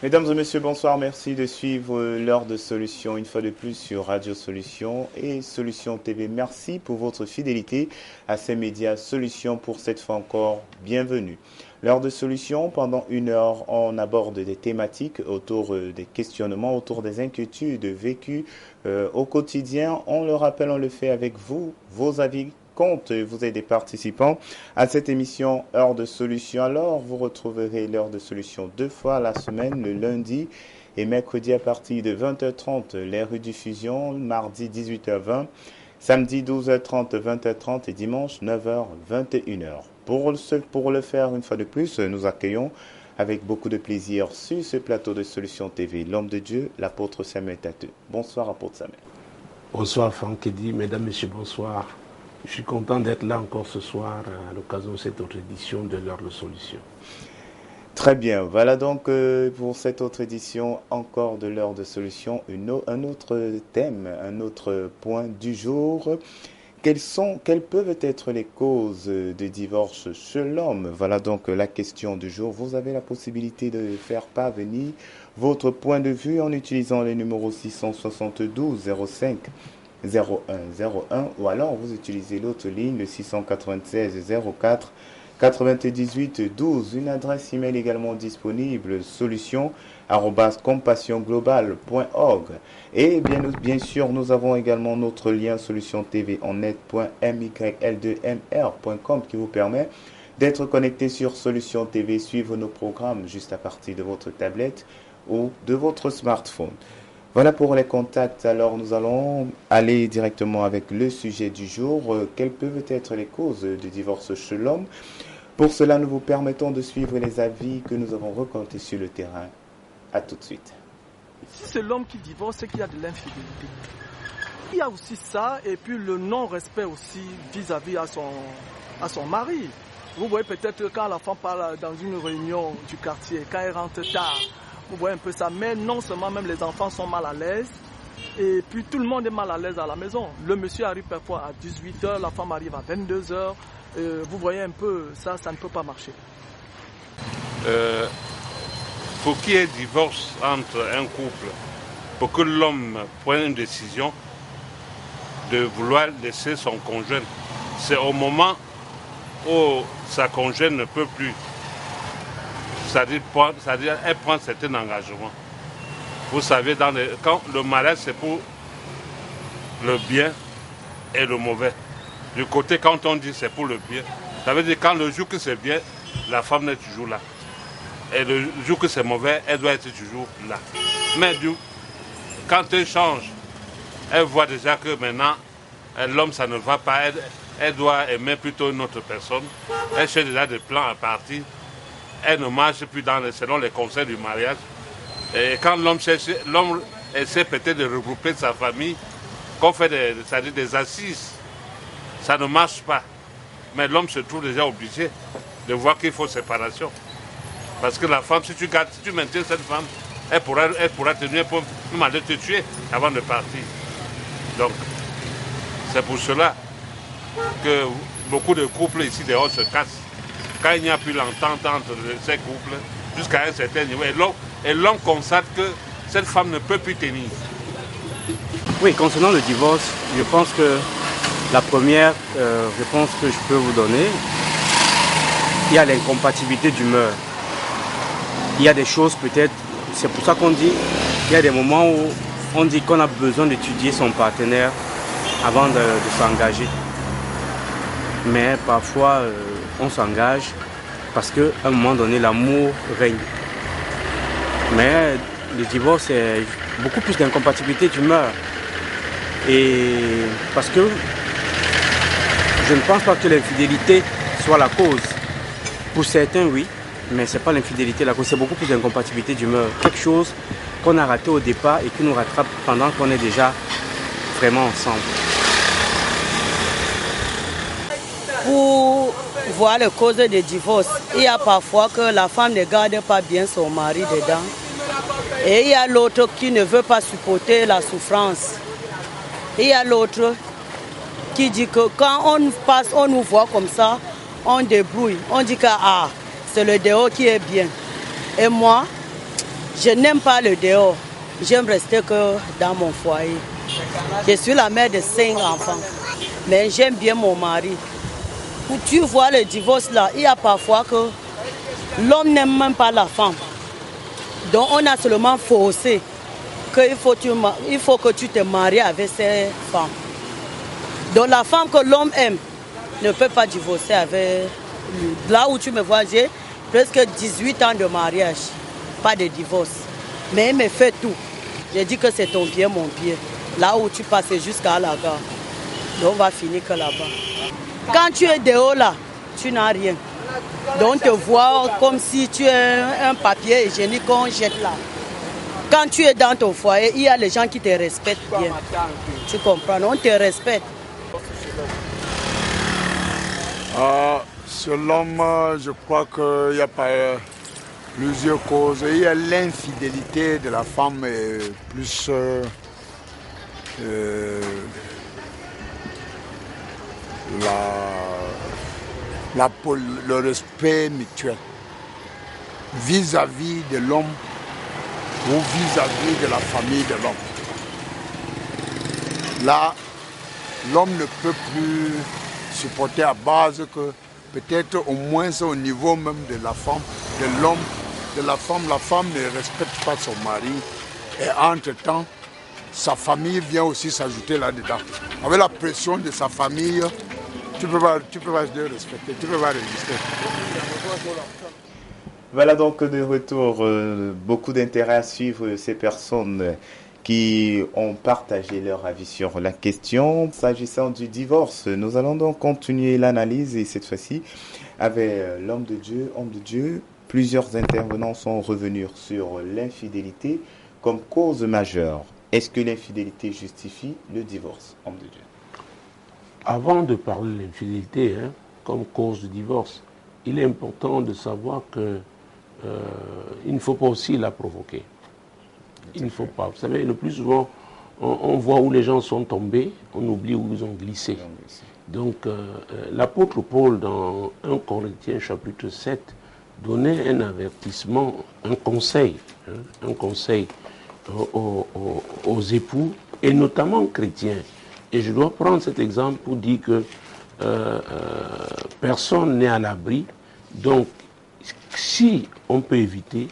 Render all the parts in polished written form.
Mesdames et messieurs, bonsoir. Merci de suivre l'heure de Solutions une fois de plus sur Radio Solutions et Solutions TV. Merci pour votre fidélité à ces médias Solutions pour cette fois encore. Bienvenue. L'heure de Solutions, pendant une heure, on aborde des thématiques autour des questionnements, autour des inquiétudes vécues au quotidien. On le rappelle, on le fait avec vous, vos avis. Vous êtes des participants à cette émission Heure de Solutions. Alors, vous retrouverez l'Heure de Solutions 2 fois la semaine, le lundi et mercredi à partir de 20h30, les rediffusions, mardi 18h20, samedi 12h30, 20h30 et dimanche 9h, 21h. Pour le faire une fois de plus, nous accueillons avec beaucoup de plaisir sur ce plateau de Solutions TV l'homme de Dieu, l'apôtre Samuel Tateux. Bonsoir, apôtre Samuel. Bonsoir, Franck Eddy. Mesdames, Messieurs, bonsoir. Je suis content d'être là encore ce soir à l'occasion de cette autre édition de l'Heure de Solutions. Très bien, voilà donc pour cette autre édition encore de l'Heure de Solutions, un autre thème, un autre point du jour. Quelles peuvent être les causes de divorce chez l'homme? Voilà donc la question du jour. Vous avez la possibilité de faire parvenir votre point de vue en utilisant les numéros 672 05 0101 ou alors vous utilisez l'autre ligne, le 696 04 98 12. Une adresse email également disponible, solution@compassionglobal.org. Et bien sûr, nous avons également notre lien solution TV en net.myl2mr.com qui vous permet d'être connecté sur Solution TV, suivre nos programmes juste à partir de votre tablette ou de votre smartphone. Voilà pour les contacts. Alors nous allons aller directement avec le sujet du jour. Quelles peuvent être les causes du divorce chez l'homme? Pour cela, nous vous permettons de suivre les avis que nous avons recueillis sur le terrain. A tout de suite. Si c'est l'homme qui divorce, c'est qu'il y a de l'infidélité. Il y a aussi ça, et puis le non-respect aussi vis-à-vis à son mari. Vous voyez peut-être quand la femme parle dans une réunion du quartier, quand elle rentre tard, vous voyez un peu ça, mais non seulement même les enfants sont mal à l'aise, et puis tout le monde est mal à l'aise à la maison. Le monsieur arrive parfois à 18h, la femme arrive à 22h, vous voyez un peu, ça ne peut pas marcher. Pour qu'il y ait divorce entre un couple, pour que l'homme prenne une décision de vouloir laisser son conjoint, c'est au moment où sa conjointe ne peut plus. C'est-à-dire elle prend certains engagements. Vous savez, quand le mariage c'est pour le bien et le mauvais. Du côté, quand on dit c'est pour le bien, ça veut dire quand le jour que c'est bien, la femme est toujours là. Et le jour que c'est mauvais, elle doit être toujours là. Mais quand elle change, elle voit déjà que maintenant, l'homme ça ne va pas, elle doit aimer plutôt une autre personne. Elle cherche déjà des plans à partir. Elle ne marche plus selon les conseils du mariage. Et quand l'homme essaie peut-être de regrouper sa famille, qu'on fait des assises, ça ne marche pas. Mais l'homme se trouve déjà obligé de voir qu'il faut séparation. Parce que la femme, si tu maintiens cette femme, elle pourra tenir pour même aller te tuer avant de partir. Donc, c'est pour cela que beaucoup de couples ici dehors se cassent. Quand il n'y a plus l'entente entre ces couples, jusqu'à un certain niveau, et l'homme constate que cette femme ne peut plus tenir. Oui, concernant le divorce, je pense que la première réponse que je peux vous donner, il y a l'incompatibilité d'humeur. Il y a des choses peut-être, c'est pour ça qu'on dit, il y a des moments où on dit qu'on a besoin d'étudier son partenaire avant de s'engager. Mais parfois, on s'engage parce qu'à un moment donné, l'amour règne. Mais le divorce, c'est beaucoup plus d'incompatibilité d'humeur. Et parce que je ne pense pas que l'infidélité soit la cause. Pour certains, oui, mais ce n'est pas l'infidélité la cause, c'est beaucoup plus d'incompatibilité d'humeur. Quelque chose qu'on a raté au départ et qui nous rattrape pendant qu'on est déjà vraiment ensemble. Pour voir les causes des divorces, il y a parfois que la femme ne garde pas bien son mari dedans. Et il y a l'autre qui ne veut pas supporter la souffrance. Il y a l'autre qui dit que quand on passe, on nous voit comme ça, on débrouille. On dit que c'est le dehors qui est bien. Et moi, Je n'aime pas le dehors. J'aime rester que dans mon foyer. Je suis la mère de 5 enfants. Mais j'aime bien mon mari. Où tu vois le divorce là, il y a parfois que l'homme n'aime même pas la femme. Donc on a seulement forcé qu'il faut que tu te maries avec cette femme. Donc la femme que l'homme aime ne peut pas divorcer avec lui. Là où tu me vois, j'ai presque 18 ans de mariage, pas de divorce. Mais il me fait tout. J'ai dit que c'est ton bien, mon bien. Là où tu passes jusqu'à la gare. Donc on va finir que là-bas. Quand tu es dehors là, tu n'as rien. Donc on te voit comme si tu es un papier hygiénique qu'on jette là. Quand tu es dans ton foyer, il y a les gens qui te respectent bien. Tu comprends? On te respecte. Sur l'homme, je crois qu'il y a plusieurs causes. Il y a l'infidélité de la femme et plus le respect mutuel vis-à-vis de l'homme ou vis-à-vis de la famille de l'homme. Là, l'homme ne peut plus supporter à base que peut-être au moins au niveau même de la femme, de l'homme, de la femme ne respecte pas son mari et entre-temps, sa famille vient aussi s'ajouter là-dedans. Avec la pression de sa famille, tu peux pas le respecter, tu peux pas résister. Voilà donc de retour, beaucoup d'intérêt à suivre ces personnes qui ont partagé leur avis sur la question. S'agissant du divorce, nous allons donc continuer l'analyse et cette fois-ci avec l'homme de Dieu. Plusieurs intervenants sont revenus sur l'infidélité comme cause majeure. Est-ce que l'infidélité justifie le divorce, homme de Dieu? Avant de parler de l'infidélité comme cause du divorce, il est important de savoir que il ne faut pas aussi la provoquer. Il ne faut pas. Vous savez, le plus souvent, on voit où les gens sont tombés, on oublie où ils ont glissé. Donc, l'apôtre Paul, dans 1 Corinthiens chapitre 7, donnait un avertissement, un conseil aux époux, et notamment chrétiens. Et je dois prendre cet exemple pour dire que personne n'est à l'abri. Donc, si on peut éviter,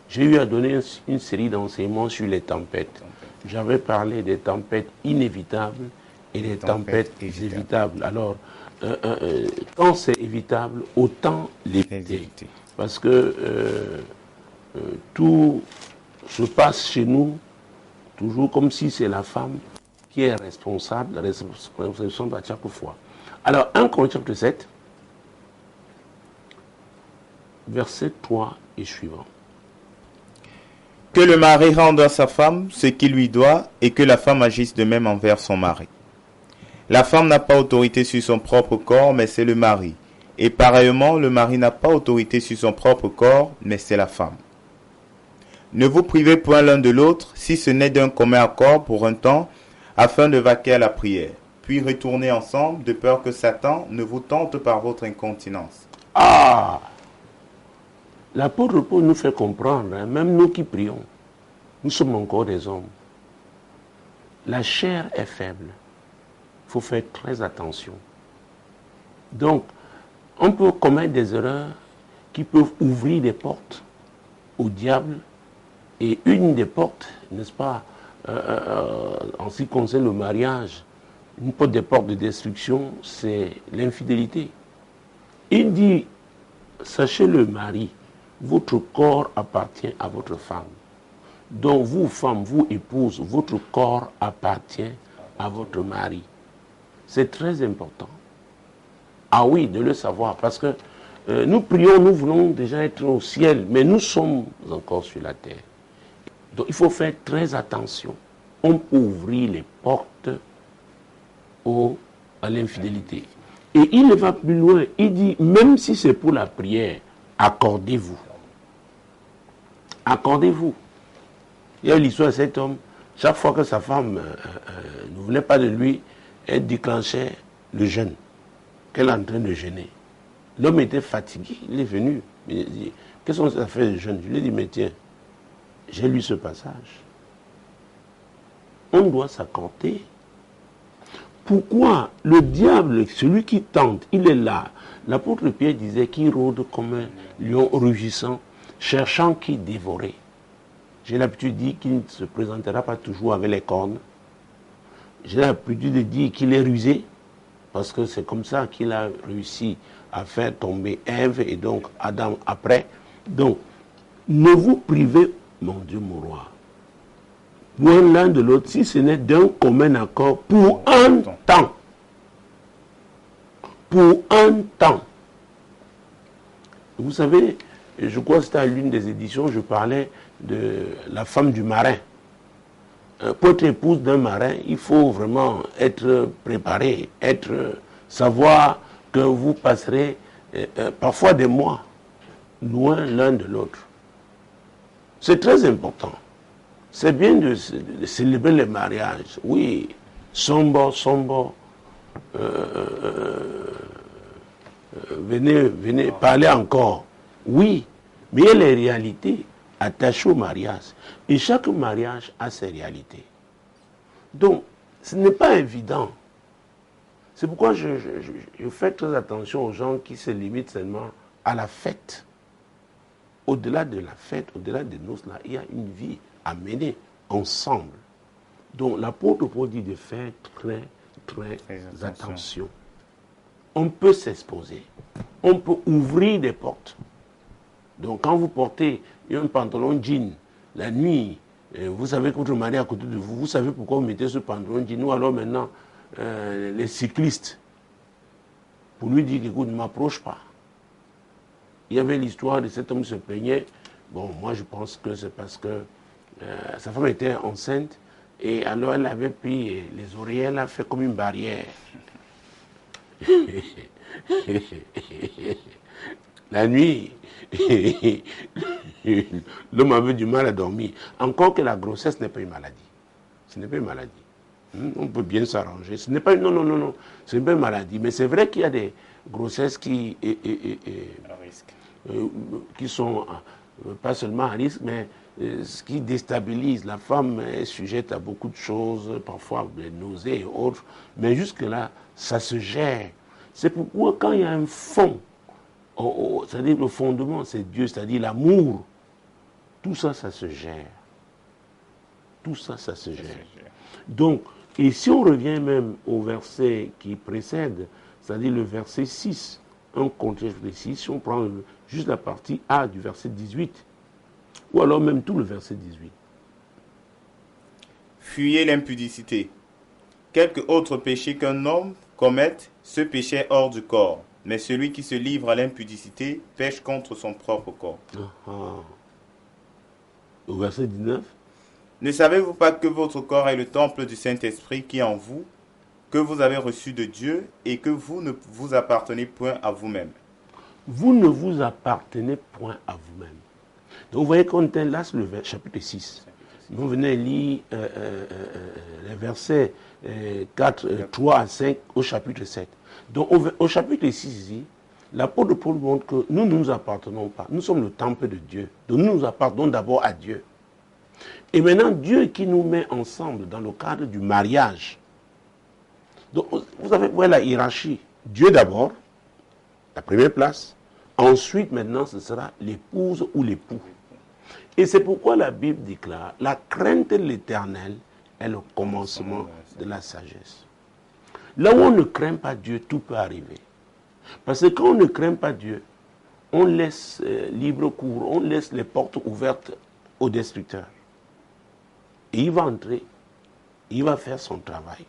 j'ai eu à donner une série d'enseignements sur les tempêtes. J'avais parlé des tempêtes inévitables et des tempêtes évitables. Alors, quand c'est évitable, autant l'éviter. Parce que tout se passe chez nous toujours comme si c'est la femme qui est responsable à chaque fois. Alors, 1 Corinthiens chapitre 7, verset 3 et suivant. Que le mari rende à sa femme ce qu'il lui doit et que la femme agisse de même envers son mari. La femme n'a pas autorité sur son propre corps, mais c'est le mari. Et pareillement, le mari n'a pas autorité sur son propre corps, mais c'est la femme. Ne vous privez point l'un de l'autre, si ce n'est d'un commun accord pour un temps, afin de vaquer à la prière. Puis retournez ensemble, de peur que Satan ne vous tente par votre incontinence. Ah! L'apôtre Paul nous fait comprendre, même nous qui prions, nous sommes encore des hommes. La chair est faible. Il faut faire très attention. Donc, on peut commettre des erreurs qui peuvent ouvrir des portes au diable. Et une des portes, n'est-ce pas, en ce qui concerne le mariage, une des portes de destruction, c'est l'infidélité. Il dit, sachez le mari, votre corps appartient à votre femme. Donc vous, femmes, vous, épouses, votre corps appartient à votre mari. C'est très important. Ah oui, de le savoir, parce que nous prions, nous voulons déjà être au ciel, mais nous sommes encore sur la terre. Donc il faut faire très attention. On peut ouvrir les portes à l'infidélité. Et il va plus loin, il dit, même si c'est pour la prière, accordez-vous. Accordez-vous. Il y a l'histoire de cet homme, chaque fois que sa femme ne voulait pas de lui, elle déclenchait le jeûne, qu'elle est en train de jeûner. L'homme était fatigué, il est venu. Il dit, qu'est-ce qu'on a fait de jeûne? Je lui ai dit, mais tiens, j'ai lu ce passage. On doit s'accorder. Pourquoi le diable, celui qui tente, il est là. L'apôtre Pierre disait qu'il rôde comme un lion rugissant, cherchant qui dévorer. J'ai l'habitude de dire qu'il ne se présentera pas toujours avec les cornes. J'ai l'habitude de dire qu'il est rusé, parce que c'est comme ça qu'il a réussi à faire tomber Ève et donc Adam après. Donc, ne vous privez, mon Dieu, mon roi, pour l'un de l'autre, si ce n'est d'un commun accord, pour un temps. Pour un temps. Vous savez, je crois que c'était à l'une des éditions, je parlais de la femme du marin. Pour être épouse d'un marin, il faut vraiment être préparé, savoir que vous passerez parfois des mois loin l'un de l'autre. C'est très important. C'est bien de célébrer les mariages. Oui, sombre. Venez parler encore. Oui, mais il y a les réalités attachées au mariage. Et chaque mariage a ses réalités. Donc, ce n'est pas évident. C'est pourquoi je fais très attention aux gens qui se limitent seulement à la fête. Au-delà de la fête, au-delà de nos là, il y a une vie à mener ensemble. Donc, l'apôtre Paul dit de faire très attention. On peut s'exposer. On peut ouvrir des portes. Donc, quand vous portez un pantalon jean la nuit, vous savez que votre mari est à côté de vous, vous savez pourquoi vous mettez ce pantalon jean. Ou alors maintenant, les cyclistes, pour lui dire, écoute, ne m'approche pas. Il y avait l'histoire de cet homme qui se plaignait. Bon, moi je pense que c'est parce que sa femme était enceinte et alors elle avait pris les oreillers, elle a fait comme une barrière. La nuit, l'homme avait du mal à dormir. Encore que la grossesse n'est pas une maladie. Ce n'est pas une maladie. On peut bien s'arranger. Ce n'est pas une... Non. Ce n'est pas une maladie. Mais c'est vrai qu'il y a des grossesses qui sont pas seulement à risque, mais ce qui déstabilise. La femme est sujette à beaucoup de choses, parfois des nausées et autres. Mais jusque-là, ça se gère. C'est pourquoi quand il y a un fond, c'est-à-dire le fondement, c'est Dieu, c'est-à-dire l'amour, tout ça, ça se gère. Tout ça, ça se gère. Donc, et si on revient même au verset qui précède, c'est-à-dire le verset 6, un contexte précis, si on prend juste la partie A du verset 18, ou alors même tout le verset 18. Fuyez l'impudicité. Quelque autre péché qu'un homme commette, ce péché est hors du corps. Mais celui qui se livre à l'impudicité pêche contre son propre corps. Au verset 19. Ne savez-vous pas que votre corps est le temple du Saint-Esprit qui est en vous, que vous avez reçu de Dieu et que vous ne vous appartenez point à vous-même? Vous ne vous appartenez point à vous-même. Donc vous voyez qu'on est là sur le chapitre 6. Vous venez lire les versets 3 à 5 au chapitre 7. Donc au chapitre 6 ici, l'apôtre Paul montre que nous ne nous appartenons pas. Nous sommes le temple de Dieu. Donc nous nous appartenons d'abord à Dieu. Et maintenant, Dieu qui nous met ensemble dans le cadre du mariage. Donc vous avez la hiérarchie. Dieu d'abord, la première place. Ensuite, maintenant, ce sera l'épouse ou l'époux. Et c'est pourquoi la Bible déclare, la crainte de l'Éternel est le commencement de la sagesse. Là où on ne craint pas Dieu, tout peut arriver. Parce que quand on ne craint pas Dieu, on laisse libre cours, on laisse les portes ouvertes au destructeur. Et il va entrer, il va faire son travail.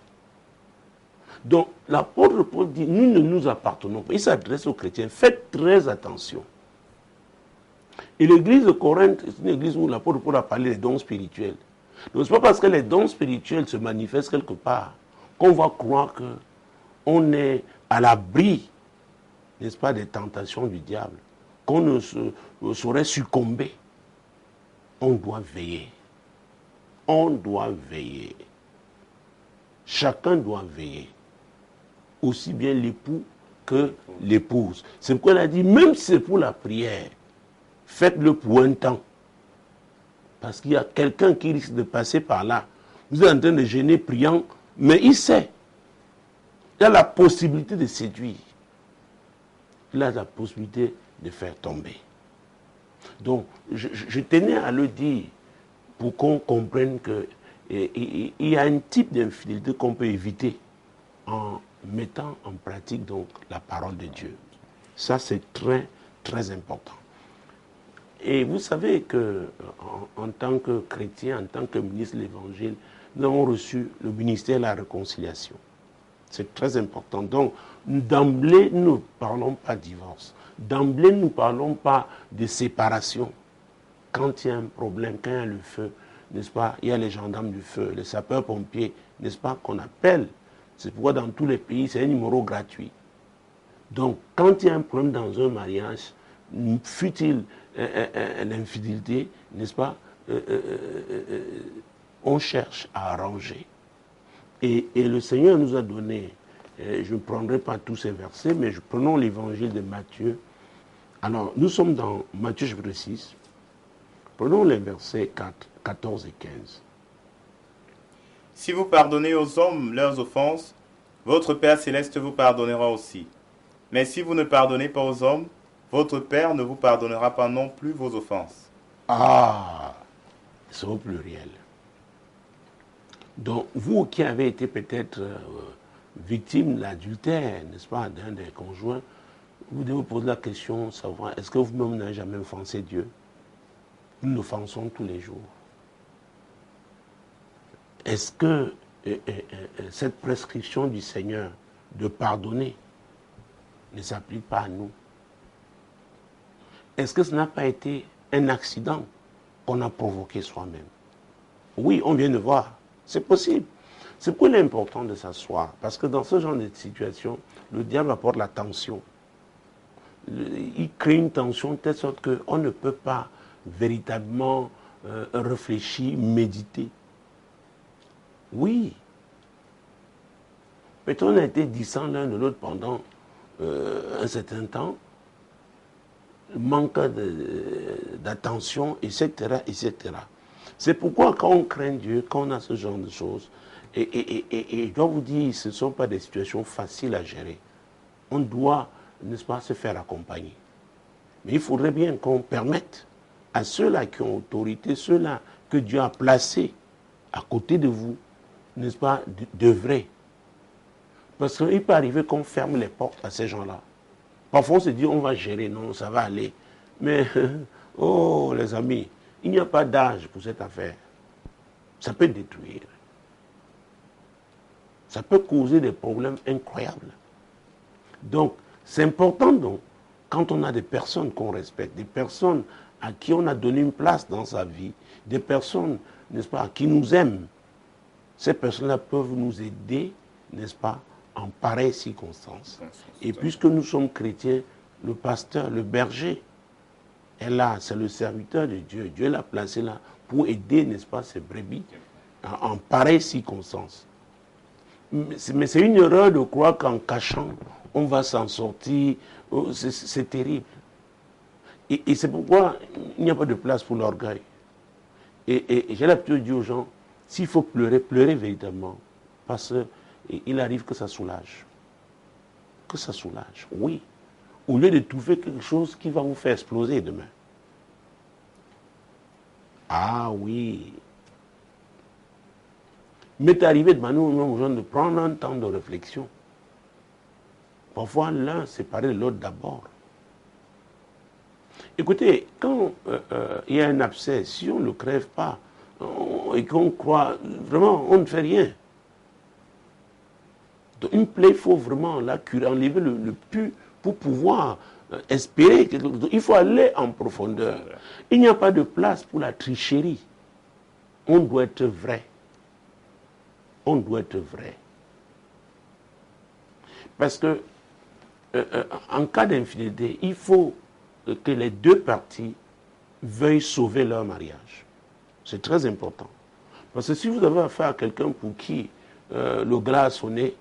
Donc l'apôtre Paul dit, nous ne nous appartenons pas. Il s'adresse aux chrétiens, faites très attention. Et l'église de Corinthe, c'est une église où l'apôtre Paul a parlé des dons spirituels. Donc ce n'est pas parce que les dons spirituels se manifestent quelque part qu'on va croire qu'on est à l'abri, n'est-ce pas, des tentations du diable, qu'on ne saurait succomber. On doit veiller. On doit veiller. Chacun doit veiller. Aussi bien l'époux que l'épouse. C'est pourquoi elle a dit, même si c'est pour la prière, faites-le pour un temps. Parce qu'il y a quelqu'un qui risque de passer par là. Vous êtes en train de gêner, priant, mais il sait. Il a la possibilité de séduire. Il a la possibilité de faire tomber. Donc, je tenais à le dire pour qu'on comprenne qu'il y a un type d'infidélité qu'on peut éviter en mettant en pratique donc la parole de Dieu. Ça, c'est très, très important. Et vous savez que en tant que chrétien, en tant que ministre de l'Évangile, nous avons reçu le ministère de la réconciliation. C'est très important. Donc, d'emblée, nous ne parlons pas de divorce. D'emblée, nous ne parlons pas de séparation. Quand il y a un problème, quand il y a le feu, n'est-ce pas, il y a les gendarmes du feu, les sapeurs-pompiers, n'est-ce pas, qu'on appelle. C'est pourquoi dans tous les pays, c'est un numéro gratuit. Donc, quand il y a un problème dans un mariage, fut-il l'infidélité, n'est-ce pas, on cherche à arranger. Et le Seigneur nous a donné, je ne prendrai pas tous ces versets, mais prenons l'évangile de Matthieu. Alors, nous sommes dans Matthieu chapitre 6. Prenons les versets 14 et 15. Si vous pardonnez aux hommes leurs offenses, votre Père céleste vous pardonnera aussi. Mais si vous ne pardonnez pas aux hommes, votre Père ne vous pardonnera pas non plus vos offenses. Ah, c'est au pluriel. Donc, vous qui avez été peut-être victime de l'adultère, n'est-ce pas, d'un des conjoints, vous devez vous poser la question, savoir, est-ce que vous-même n'avez jamais offensé Dieu? Nous l'offensons tous les jours. Est-ce que cette prescription du Seigneur de pardonner ne s'applique pas à nous? Est-ce que ce n'a pas été un accident qu'on a provoqué soi-même? Oui, on vient de voir. C'est possible. C'est pourquoi il est important de s'asseoir. Parce que dans ce genre de situation, le diable apporte la tension. Il crée une tension de telle sorte qu'on ne peut pas véritablement réfléchir, méditer. Oui. Peut-être on a été distants l'un de l'autre pendant un certain temps, manque d'attention, etc., etc. C'est pourquoi quand on craint Dieu, quand on a ce genre de choses, et je dois vous dire, ce ne sont pas des situations faciles à gérer. On doit, n'est-ce pas, se faire accompagner. Mais il faudrait bien qu'on permette à ceux-là qui ont autorité, ceux-là que Dieu a placés à côté de vous, n'est-ce pas, d'œuvrer. Parce qu'il peut arriver qu'on ferme les portes à ces gens-là. Parfois on se dit on va gérer, non, ça va aller. Mais, oh les amis, il n'y a pas d'âge pour cette affaire. Ça peut détruire. Ça peut causer des problèmes incroyables. Donc, c'est important donc, quand on a des personnes qu'on respecte, des personnes à qui on a donné une place dans sa vie, des personnes, n'est-ce pas, qui nous aiment, ces personnes-là peuvent nous aider, n'est-ce pas, en pareilles circonstances. Et puisque nous sommes chrétiens, le pasteur, le berger, est là, c'est le serviteur de Dieu. Dieu l'a placé là pour aider, n'est-ce pas, ses brebis en pareilles circonstances. Mais c'est une erreur de croire qu'en cachant, on va s'en sortir. C'est terrible. Et c'est pourquoi il n'y a pas de place pour l'orgueil. Et j'ai l'habitude de dire aux gens, s'il faut pleurer, pleurez véritablement. Parce qu'il arrive que ça soulage. Que ça soulage, oui. Au lieu de trouver quelque chose qui va vous faire exploser demain. Ah oui. Il m'est arrivé de manière aux gens de prendre un temps de réflexion. Parfois, l'un séparer de l'autre d'abord. Écoutez, quand il y a un abcès, si on ne le crève pas, et qu'on croit, vraiment, on ne fait rien. Donc, une plaie, il faut vraiment la curer, enlever le pu pour pouvoir espérer quelque chose. Il faut aller en profondeur. Il n'y a pas de place pour la tricherie. On doit être vrai. On doit être vrai. Parce que en cas d'infidélité, il faut que les deux parties veuillent sauver leur mariage. C'est très important. Parce que si vous avez affaire à quelqu'un pour qui le glas a sonné,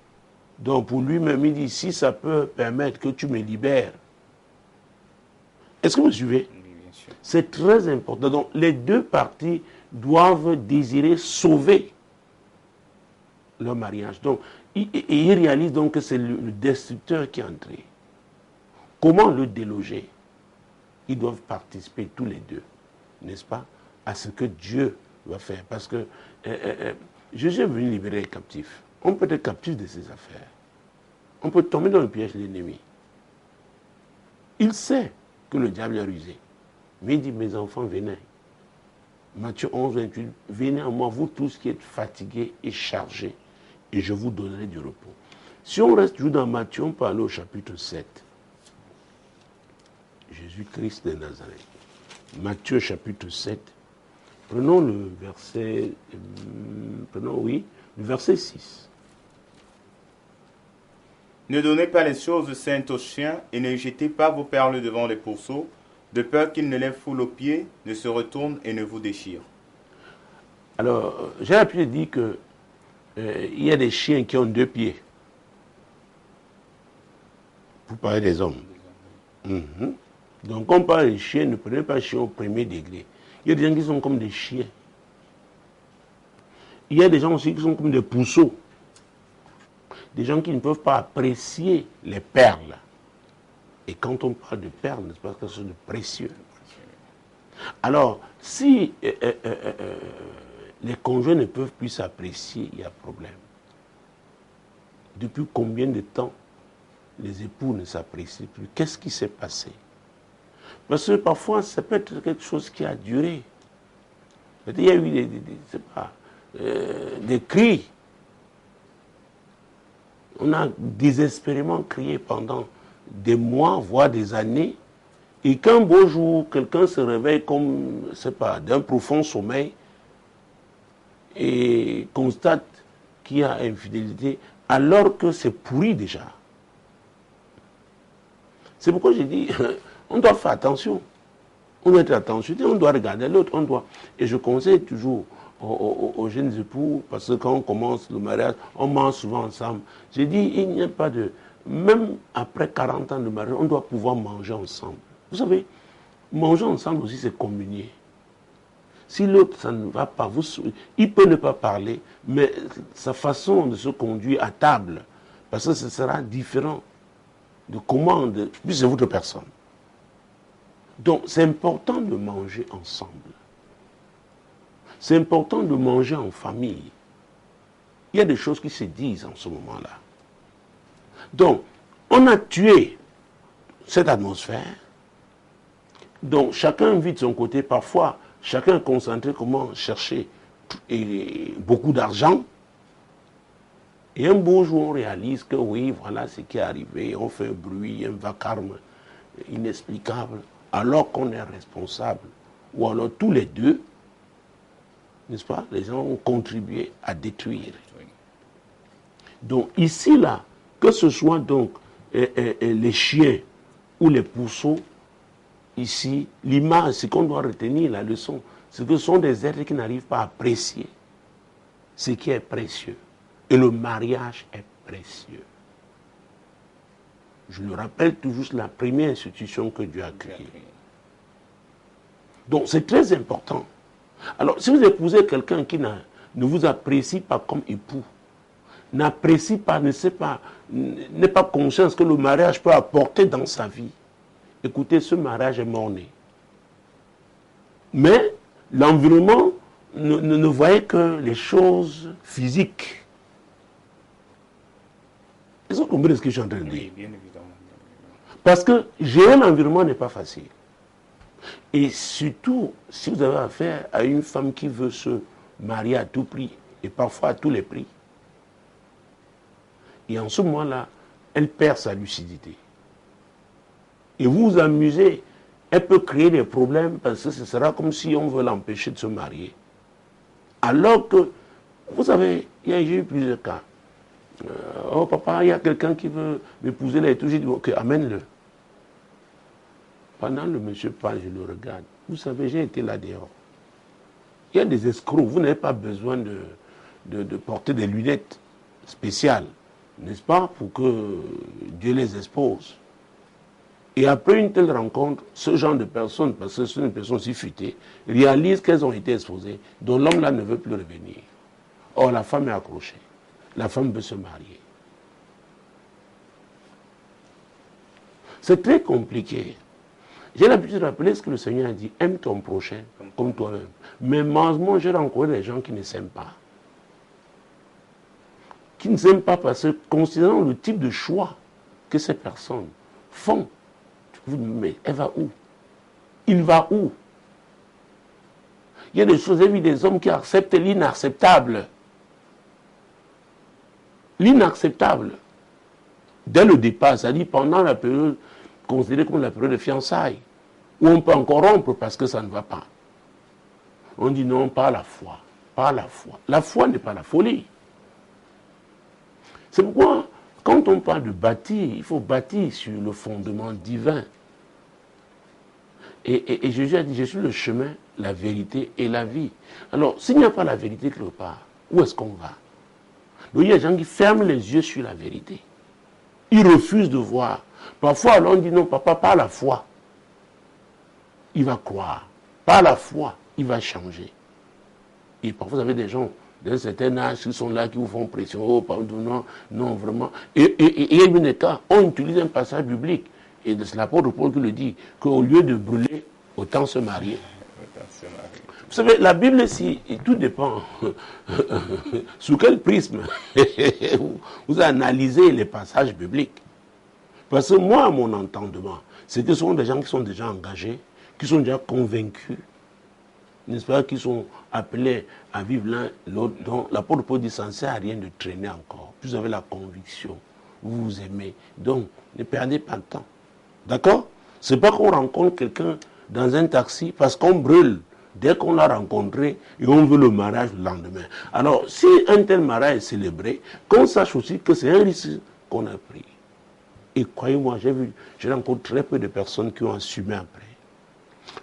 donc pour lui-même, il dit, si ça peut permettre que tu me libères. Est-ce que vous me suivez? C'est très important. Donc, les deux parties doivent désirer sauver leur mariage. Donc, ils réalisent donc que c'est le destructeur qui est entré. Comment le déloger? Ils doivent participer tous les deux, n'est-ce pas, à ce que Dieu va faire. Parce que Jésus est venu libérer les captifs. On peut être captif de ses affaires. On peut tomber dans le piège de l'ennemi. Il sait que le diable est rusé. Mais il dit, mes enfants, venez. Matthieu 11, 28, venez à moi, vous tous qui êtes fatigués et chargés, et je vous donnerai du repos. Si on reste toujours dans Matthieu, on peut aller au chapitre 7. Jésus-Christ de Nazareth. Matthieu chapitre 7. Prenons le verset, le verset 6. Ne donnez pas les choses saintes aux chiens et ne jetez pas vos perles devant les pourceaux, de peur qu'ils ne les foulent aux pieds, ne se retournent et ne vous déchirent. Alors, j'ai appris dire que il y a des chiens qui ont 2 pieds. Pour parler des hommes. Donc, quand on parle des chiens, ne prenez pas chiens au premier degré. Il y a des gens qui sont comme des chiens. Il y a des gens aussi qui sont comme des puceaux. Des gens qui ne peuvent pas apprécier les perles. Et quand on parle de perles, c'est pas quelque chose de précieux. Alors, si les conjoints ne peuvent plus s'apprécier, il y a problème. Depuis combien de temps les époux ne s'apprécient plus? Qu'est-ce qui s'est passé? Parce que parfois, ça peut être quelque chose qui a duré. Il y a eu des cris. On a désespérément crié pendant des mois, voire des années. Et qu'un beau jour, quelqu'un se réveille comme, d'un profond sommeil et constate qu'il y a infidélité, alors que c'est pourri déjà. C'est pourquoi j'ai dit, on doit faire attention. On doit être attention, on doit regarder l'autre, Et je conseille toujours aux jeunes époux, parce que quand on commence le mariage, on mange souvent ensemble. J'ai dit, il n'y a pas de... Même après 40 ans de mariage, on doit pouvoir manger ensemble. Vous savez, manger ensemble aussi, c'est communier. Si l'autre, ça ne va pas, il peut ne pas parler, mais sa façon de se conduire à table, parce que ce sera différent de comment, puis c'est votre personne. Donc, c'est important de manger ensemble. C'est important de manger en famille. Il y a des choses qui se disent en ce moment-là. Donc, on a tué cette atmosphère. Donc, chacun vit de son côté. Parfois, chacun est concentré comment chercher beaucoup d'argent. Et un beau jour, on réalise que oui, voilà ce qui est arrivé. On fait un bruit, un vacarme inexplicable, alors qu'on est responsable. Ou alors tous les deux, n'est-ce pas, les gens ont contribué à détruire. Donc ici, là, que ce soit donc les chiens ou les pourceaux, ici, l'image, ce qu'on doit retenir, la leçon, c'est que ce sont des êtres qui n'arrivent pas à apprécier ce qui est précieux. Et le mariage est précieux. Je le rappelle toujours, c'est la première institution que Dieu a créée. Donc c'est très important. Alors, si vous épousez quelqu'un qui ne vous apprécie pas comme époux, n'apprécie pas, ne sait pas, n'est pas conscient de ce que le mariage peut apporter dans sa vie, écoutez, ce mariage est mort-né. Mais l'environnement ne voyait que les choses physiques. Ils ont compris ce que je suis en train de dire. Oui, bien évidemment. Parce que gérer l'environnement n'est pas facile. Et surtout, si vous avez affaire à une femme qui veut se marier à tout prix, et parfois à tous les prix, et en ce moment-là, elle perd sa lucidité. Et vous vous amusez, elle peut créer des problèmes parce que ce sera comme si on veut l'empêcher de se marier. Alors que, vous savez, j'ai eu plusieurs cas. Oh papa, il y a quelqu'un qui veut m'épouser là et tout. J'ai dit, ok, amène-le. Pendant le monsieur parle, je le regarde. Vous savez, j'ai été là dehors. Il y a des escrocs. Vous n'avez pas besoin de porter des lunettes spéciales, n'est-ce pas, pour que Dieu les expose. Et après une telle rencontre, ce genre de personnes, parce que ce sont des personnes aussi futées, réalisent qu'elles ont été exposées, dont l'homme là ne veut plus revenir. Or, la femme est accrochée. La femme veut se marier. C'est très compliqué. J'ai l'habitude de rappeler ce que le Seigneur a dit, aime ton prochain comme toi-même. Mais malheureusement, j'ai rencontré des gens qui ne s'aiment pas. Qui ne s'aiment pas parce que, considérant le type de choix que ces personnes font, vous dites, mais elle va où? Il va où? Il y a des choses, j'ai vu des hommes qui acceptent l'inacceptable. L'inacceptable. Dès le départ, c'est-à-dire pendant la période considérée comme la période de fiançailles, où on peut encore rompre parce que ça ne va pas. On dit non, pas la foi. Pas la foi. La foi n'est pas la folie. C'est pourquoi, quand on parle de bâtir, il faut bâtir sur le fondement divin. Et Jésus a dit, je suis le chemin, la vérité et la vie. Alors, s'il n'y a pas la vérité quelque part, où est-ce qu'on va? Donc, il y a des gens qui ferment les yeux sur la vérité. Ils refusent de voir. Parfois, alors on dit non, papa, pas la foi. Il va croire. Pas la foi, il va changer. Et parfois, vous avez des gens d'un certain âge qui sont là, qui vous font pression. Oh, pardon, non, vraiment. Et il y a des cas, on utilise un passage biblique. Et c'est l'apôtre Paul qui le dit, qu'au lieu de brûler, autant se marier. Vous savez, la Bible, tout dépend sous quel prisme vous analysez les passages bibliques. Parce que moi, à mon entendement, c'est que ce sont des gens qui sont déjà engagés, qui sont déjà convaincus, n'est-ce pas, qui sont appelés à vivre l'un l'autre. Donc, l'apôtre Paul dit, ça ne sert à rien de traîner encore. Vous avez la conviction, vous vous aimez. Donc, ne perdez pas de temps. D'accord? C'est pas qu'on rencontre quelqu'un dans un taxi parce qu'on brûle dès qu'on l'a rencontré et on veut le mariage le lendemain. Alors, si un tel mariage est célébré, qu'on sache aussi que c'est un risque qu'on a pris. Et croyez-moi, j'ai rencontré très peu de personnes qui ont assumé après.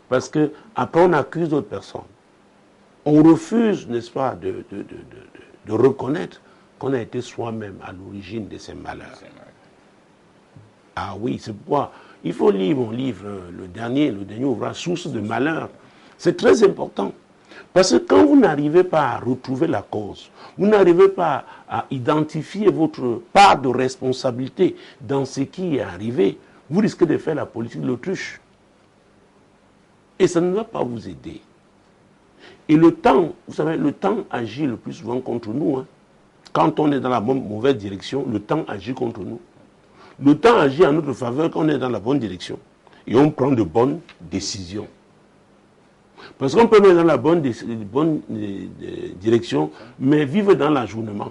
Parce que après on accuse d'autres personnes. On refuse, n'est-ce pas, de reconnaître qu'on a été soi-même à l'origine de ces malheurs. Ah oui, c'est pourquoi il faut lire mon livre, le dernier ouvrage, Source de malheur. C'est très important. Parce que quand vous n'arrivez pas à retrouver la cause, vous n'arrivez pas à identifier votre part de responsabilité dans ce qui est arrivé, vous risquez de faire la politique de l'autruche. Et ça ne va pas vous aider. Et le temps, vous savez, le temps agit le plus souvent contre nous. Hein. Quand on est dans la mauvaise direction, le temps agit contre nous. Le temps agit en notre faveur quand on est dans la bonne direction. Et on prend de bonnes décisions. Parce qu'on peut être dans la bonne direction, mais vivre dans l'ajournement.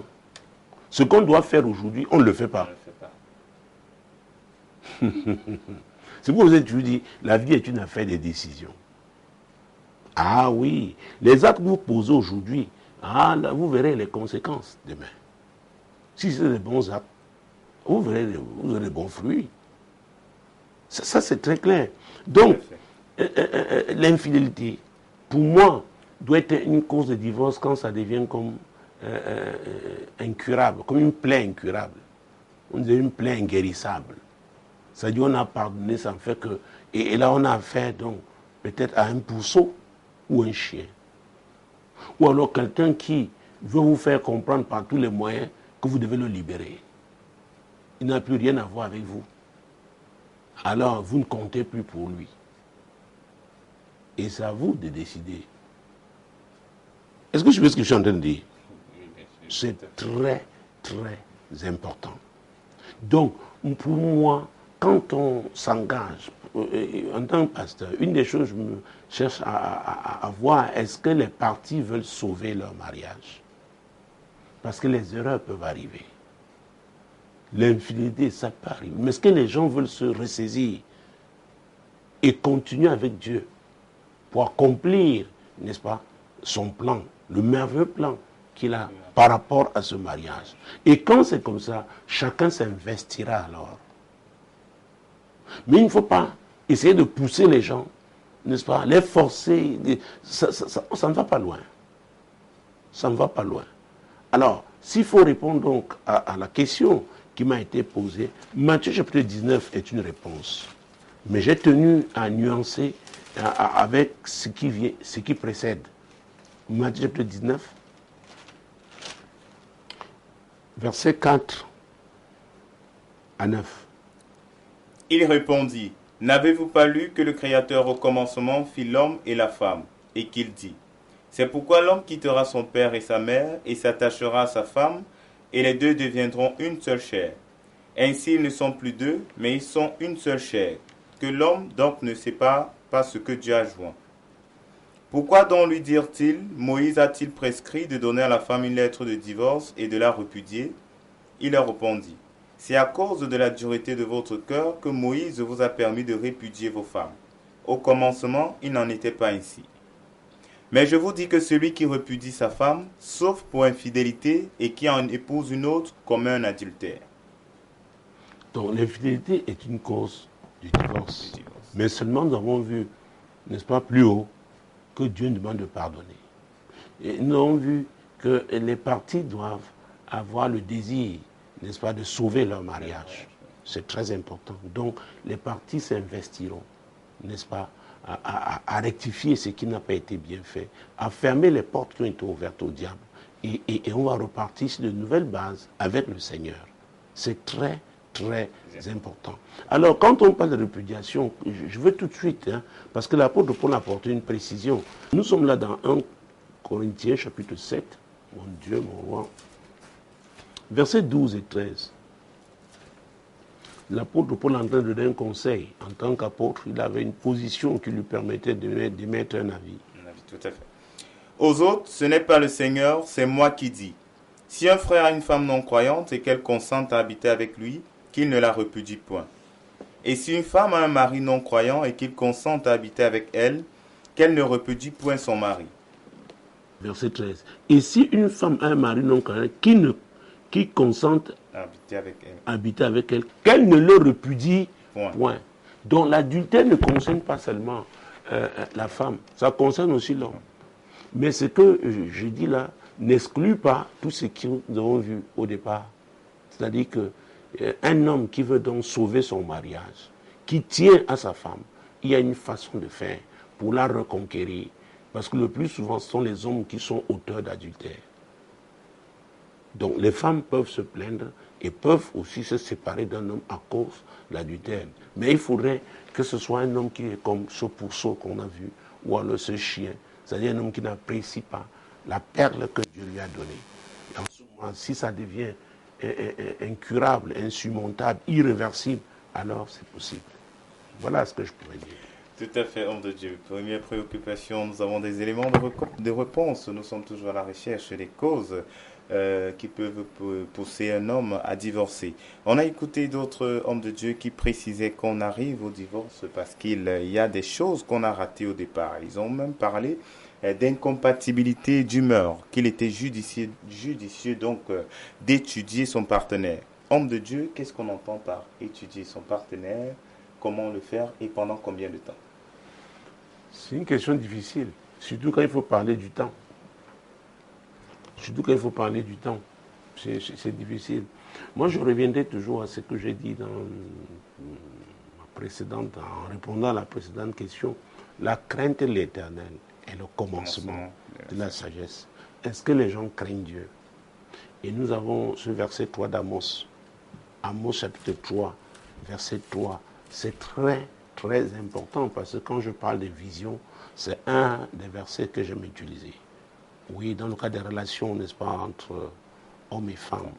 Ce qu'on doit faire aujourd'hui, on ne le fait pas. C'est pour ça que je vous dis, la vie est une affaire de décision. Ah oui, les actes que vous posez aujourd'hui, là, vous verrez les conséquences demain. Si c'est des bons actes, vous aurez des bons fruits. Ça c'est très clair. Donc, l'infidélité, pour moi, doit être une cause de divorce quand ça devient comme incurable, comme une plaie incurable. On dirait une plaie inguérissable. C'est-à-dire on a pardonné, ça fait que... Et là on a affaire donc peut-être à un pourceau ou un chien. Ou alors quelqu'un qui veut vous faire comprendre par tous les moyens que vous devez le libérer. Il n'a plus rien à voir avec vous. Alors vous ne comptez plus pour lui. Et c'est à vous de décider. Est-ce que je sais ce que je suis en train de dire? C'est très, très important. Donc, pour moi, quand on s'engage, en tant que pasteur, une des choses que je me cherche à voir, est-ce que les partis veulent sauver leur mariage? Parce que les erreurs peuvent arriver. L'infidélité, ça peut arriver. Mais est-ce que les gens veulent se ressaisir et continuer avec Dieu pour accomplir, n'est-ce pas, son plan, le merveilleux plan qu'il a par rapport à ce mariage? Et quand c'est comme ça, chacun s'investira alors. Mais il ne faut pas essayer de pousser les gens, n'est-ce pas, les forcer. Ça ne va pas loin. Ça ne va pas loin. Alors, s'il faut répondre donc à la question qui m'a été posée, Matthieu chapitre 19 est une réponse. Mais j'ai tenu à nuancer avec ce qui précède. Matthieu chapitre 19, versets 4 à 9. Il répondit, « N'avez-vous pas lu que le Créateur au commencement fit l'homme et la femme, et qu'il dit, « C'est pourquoi l'homme quittera son père et sa mère, et s'attachera à sa femme, et les deux deviendront une seule chair. Ainsi ils ne sont plus deux, mais ils sont une seule chair. Que l'homme donc ne sépare pas ce que Dieu a joint. Pourquoi donc lui dirent-ils, Moïse a-t-il prescrit de donner à la femme une lettre de divorce et de la répudier? Il leur répondit, c'est à cause de la dureté de votre cœur que Moïse vous a permis de répudier vos femmes. Au commencement, il n'en était pas ainsi. Mais je vous dis que celui qui répudie sa femme, sauf pour infidélité, et qui en épouse une autre, commet un adultère. » Donc l'infidélité est une cause du divorce. Mais seulement nous avons vu, n'est-ce pas, plus haut, que Dieu demande de pardonner. Et nous avons vu que les parties doivent avoir le désir, n'est-ce pas, de sauver leur mariage. C'est très important. Donc les parties s'investiront, n'est-ce pas, à rectifier ce qui n'a pas été bien fait, à fermer les portes qui ont été ouvertes au diable. Et on va repartir sur de nouvelles bases avec le Seigneur. C'est très important. Alors, quand on parle de répudiation, je veux tout de suite, parce que l'apôtre Paul a apporté une précision. Nous sommes là dans 1 Corinthiens, chapitre 7, mon Dieu, mon roi, versets 12 et 13. L'apôtre Paul est en train de donner un conseil. En tant qu'apôtre, il avait une position qui lui permettait d'émettre un avis. Un avis, tout à fait. Aux autres, ce n'est pas le Seigneur, c'est moi qui dis. Si un frère a une femme non croyante et qu'elle consente à habiter avec lui, qu'il ne la repudie point. Et si une femme a un mari non croyant et qu'il consente à habiter avec elle, qu'elle ne repudie point son mari. Verset 13. Et si une femme a un mari non croyant qui consente à habiter avec elle, qu'elle ne le repudie point. Donc l'adultère ne concerne pas seulement la femme, ça concerne aussi l'homme. Mais ce que je dis là n'exclut pas tout ce que nous avons vu au départ. C'est-à-dire qu'un homme qui veut donc sauver son mariage, qui tient à sa femme, il y a une façon de faire pour la reconquérir. Parce que le plus souvent, ce sont les hommes qui sont auteurs d'adultère. Donc les femmes peuvent se plaindre et peuvent aussi se séparer d'un homme à cause de l'adultère. Mais il faudrait que ce soit un homme qui est comme ce pourceau qu'on a vu, ou alors ce chien, c'est-à-dire un homme qui n'apprécie pas la perle que Dieu lui a donnée. Et en ce moment, si ça devient incurable, insurmontable, irréversible, alors c'est possible. Voilà ce que je pourrais dire. Tout à fait, homme de Dieu. Première préoccupation, nous avons des éléments de réponse. Nous sommes toujours à la recherche des causes qui peuvent pousser un homme à divorcer. On a écouté d'autres hommes de Dieu qui précisaient qu'on arrive au divorce parce qu'il y a des choses qu'on a ratées au départ. Ils ont même parlé d'incompatibilité d'humeur, qu'il était judicieux donc d'étudier son partenaire. Homme de Dieu, qu'est-ce qu'on entend par étudier son partenaire? Comment le faire et pendant combien de temps? C'est une question difficile, surtout quand il faut parler du temps. C'est difficile. Moi, je reviendrai toujours à ce que j'ai dit en répondant à la précédente question. La crainte de l'Éternel est le commencement de la sagesse. Est-ce que les gens craignent Dieu? Et nous avons ce verset 3 d'Amos. Amos chapitre 3, verset 3. C'est très important parce que quand je parle de vision, c'est un des versets que j'aime utiliser. Oui, dans le cas des relations, n'est-ce pas, entre hommes et femmes.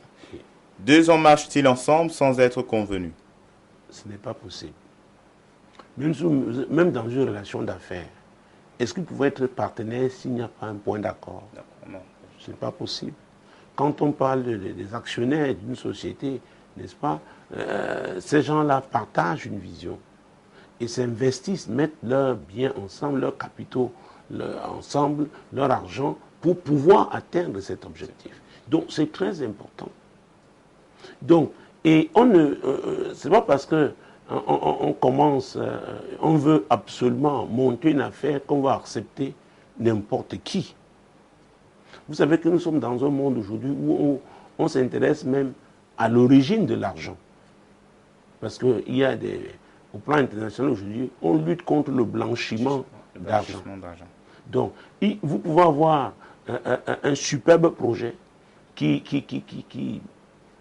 Deux hommes marchent-ils ensemble sans être convenus? Ce n'est pas possible. Même dans une relation d'affaires, est-ce que vous pouvez être partenaire s'il n'y a pas un point d'accord? Non. Ce n'est pas possible. Quand on parle des actionnaires d'une société, n'est-ce pas, ces gens-là partagent une vision et s'investissent, mettent leurs biens ensemble, leurs capitaux ensemble, leur argent pour pouvoir atteindre cet objectif. Donc c'est très important. Donc, et c'est pas parce que on commence, on veut absolument monter une affaire qu'on va accepter n'importe qui. Vous savez que nous sommes dans un monde aujourd'hui où on s'intéresse même à l'origine de l'argent. Parce qu'il y a au plan international aujourd'hui, on lutte contre le blanchiment d'argent. Donc, vous pouvez avoir un superbe projet qui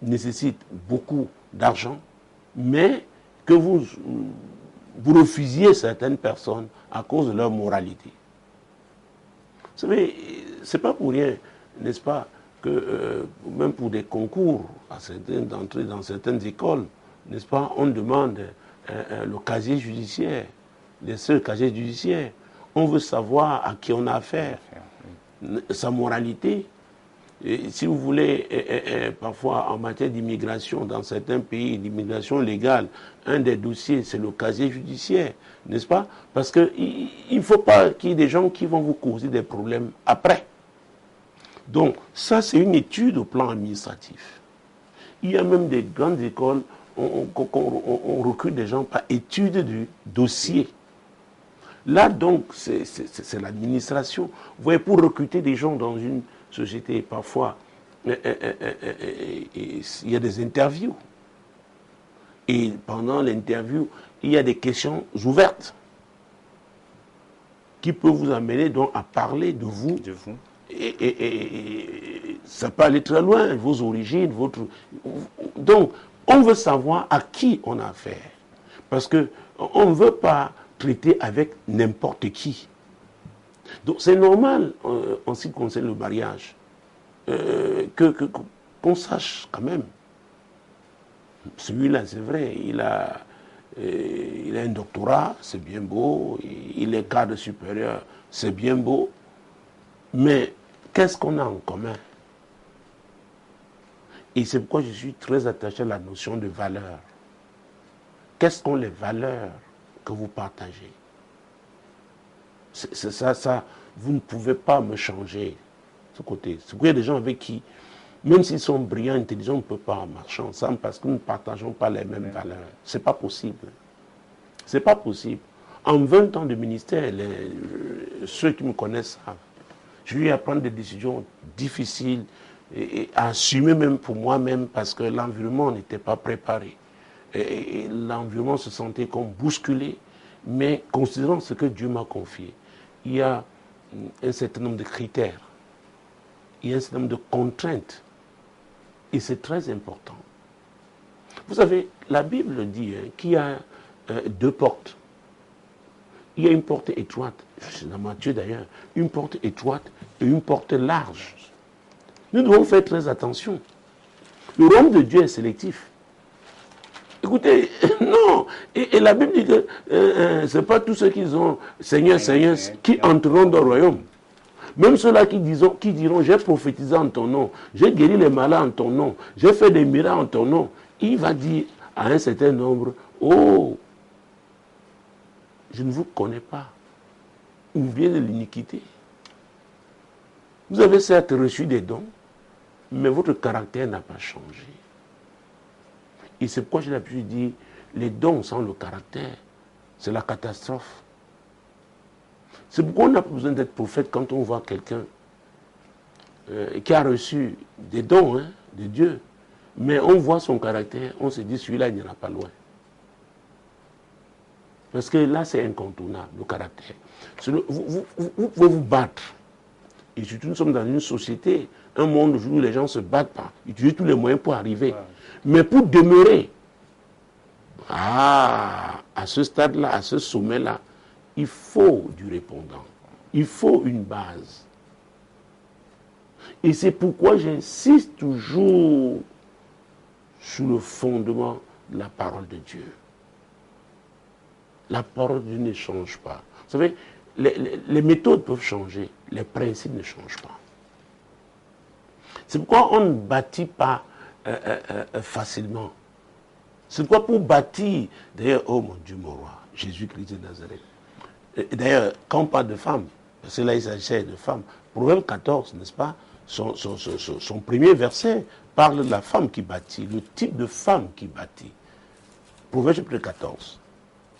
nécessite beaucoup d'argent, mais que vous refusiez certaines personnes à cause de leur moralité. Vous savez, ce n'est pas pour rien, n'est-ce pas, que même pour des concours, d'entrer dans certaines écoles, n'est-ce pas, on demande le casier judiciaire, les seuls casiers judiciaires. On veut savoir à qui on a affaire, sa moralité. Et si vous voulez, parfois en matière d'immigration, dans certains pays, d'immigration légale, un des dossiers, c'est le casier judiciaire, n'est-ce pas? Parce qu'il ne faut pas qu'il y ait des gens qui vont vous causer des problèmes après. Donc, ça, c'est une étude au plan administratif. Il y a même des grandes écoles, on recrute des gens par étude du dossier. Là, donc, c'est l'administration. Vous voyez, pour recruter des gens dans une société, parfois, il y a des interviews. Et pendant l'interview, il y a des questions ouvertes qui peuvent vous amener donc à parler de vous. Et ça peut aller très loin, vos origines, votre... Donc, on veut savoir à qui on a affaire. Parce qu'on ne veut pas traiter avec n'importe qui. Donc, c'est normal, en ce qui concerne le mariage, qu'on sache quand même. Celui-là, c'est vrai, il a un doctorat, c'est bien beau, il est cadre supérieur, c'est bien beau, mais qu'est-ce qu'on a en commun? Et c'est pourquoi je suis très attaché à la notion de valeur. Quelles sont les valeurs que vous partagez? C'est ça, vous ne pouvez pas me changer ce côté. C'est qu'il y a des gens avec qui, même s'ils sont brillants, intelligents, on ne peut pas marcher ensemble parce que nous ne partageons pas les mêmes valeurs. Ce n'est pas possible. Ce n'est pas possible. En 20 ans de ministère, ceux qui me connaissent savent. Je lui ai à prendre des décisions difficiles et à assumer même pour moi-même parce que l'environnement n'était pas préparé. Et l'environnement se sentait comme bousculé, mais considérant ce que Dieu m'a confié, il y a un certain nombre de critères, il y a un certain nombre de contraintes, et c'est très important. Vous savez, la Bible dit qu'il y a deux portes. Il y a une porte étroite, c'est dans Matthieu d'ailleurs, une porte étroite et une porte large. Nous devons faire très attention. Le royaume de Dieu est sélectif. Écoutez, non. Et la Bible dit que ce n'est pas tous ceux qui ont Seigneur, Seigneur, qui entreront dans le royaume. Même ceux-là qui diront, j'ai prophétisé en ton nom, j'ai guéri les malades en ton nom, j'ai fait des miracles en ton nom. Il va dire à un certain nombre, oh, je ne vous connais pas. Ou bien de l'iniquité. Vous avez certes reçu des dons, mais votre caractère n'a pas changé. Et c'est pourquoi j'ai l'habitude de dire, les dons sans le caractère, c'est la catastrophe. C'est pourquoi on n'a pas besoin d'être prophète quand on voit quelqu'un qui a reçu des dons de Dieu, mais on voit son caractère, on se dit, celui-là, il n'ira pas loin. Parce que là, c'est incontournable, le caractère. Vous pouvez vous battre. Et surtout, nous sommes dans une société, un monde où les gens se battent pas, utilisent tous les moyens pour arriver. Mais pour demeurer à ce stade-là, à ce sommet-là, il faut du répondant. Il faut une base. Et c'est pourquoi j'insiste toujours sur le fondement de la parole de Dieu. La parole de Dieu ne change pas. Vous savez, les méthodes peuvent changer, les principes ne changent pas. C'est pourquoi on ne bâtit pas facilement. C'est pourquoi pour bâtir, d'ailleurs, oh mon Dieu, mon roi, Jésus-Christ de Nazareth. D'ailleurs, quand on parle de femmes, parce que là il s'agissait de femmes, Proverbe 14, n'est-ce pas, son premier verset parle de la femme qui bâtit, le type de femme qui bâtit. Proverbe chapitre 14.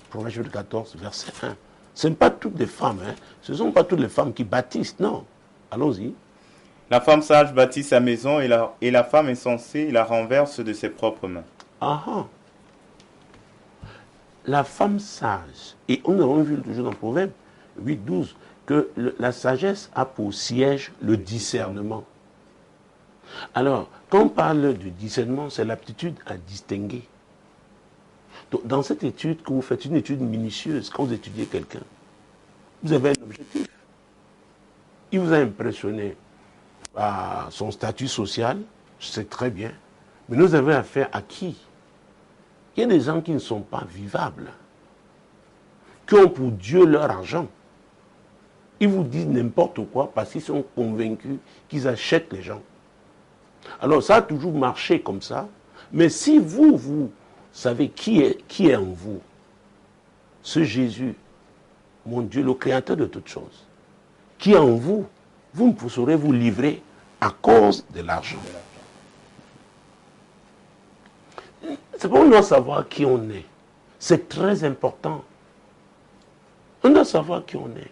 Proverbe chapitre 14, verset 1. Ce ne sont pas toutes les femmes, ce ne sont pas toutes les femmes qui bâtissent, non. Allons-y. La femme sage bâtit sa maison et la femme insensée la renverse de ses propres mains. Ah ah. la femme sage, et nous avons vu toujours dans Proverbe 8, 12, que la sagesse a pour siège le discernement. Alors, quand on parle du discernement, c'est l'aptitude à distinguer. Donc, dans cette étude que vous faites, une étude minutieuse, quand vous étudiez quelqu'un, vous avez un objectif. Il vous a impressionné par son statut social, c'est très bien, mais nous avons affaire à qui? Il y a des gens qui ne sont pas vivables, qui ont pour Dieu leur argent. Ils vous disent n'importe quoi parce qu'ils sont convaincus qu'ils achètent les gens. Alors ça a toujours marché comme ça, mais si vous savez qui est en vous, ce Jésus, mon Dieu, le créateur de toutes choses, qui est en vous, vous ne saurez vous livrer à cause de l'argent. C'est pour nous savoir qui on est. C'est très important. On doit savoir qui on est.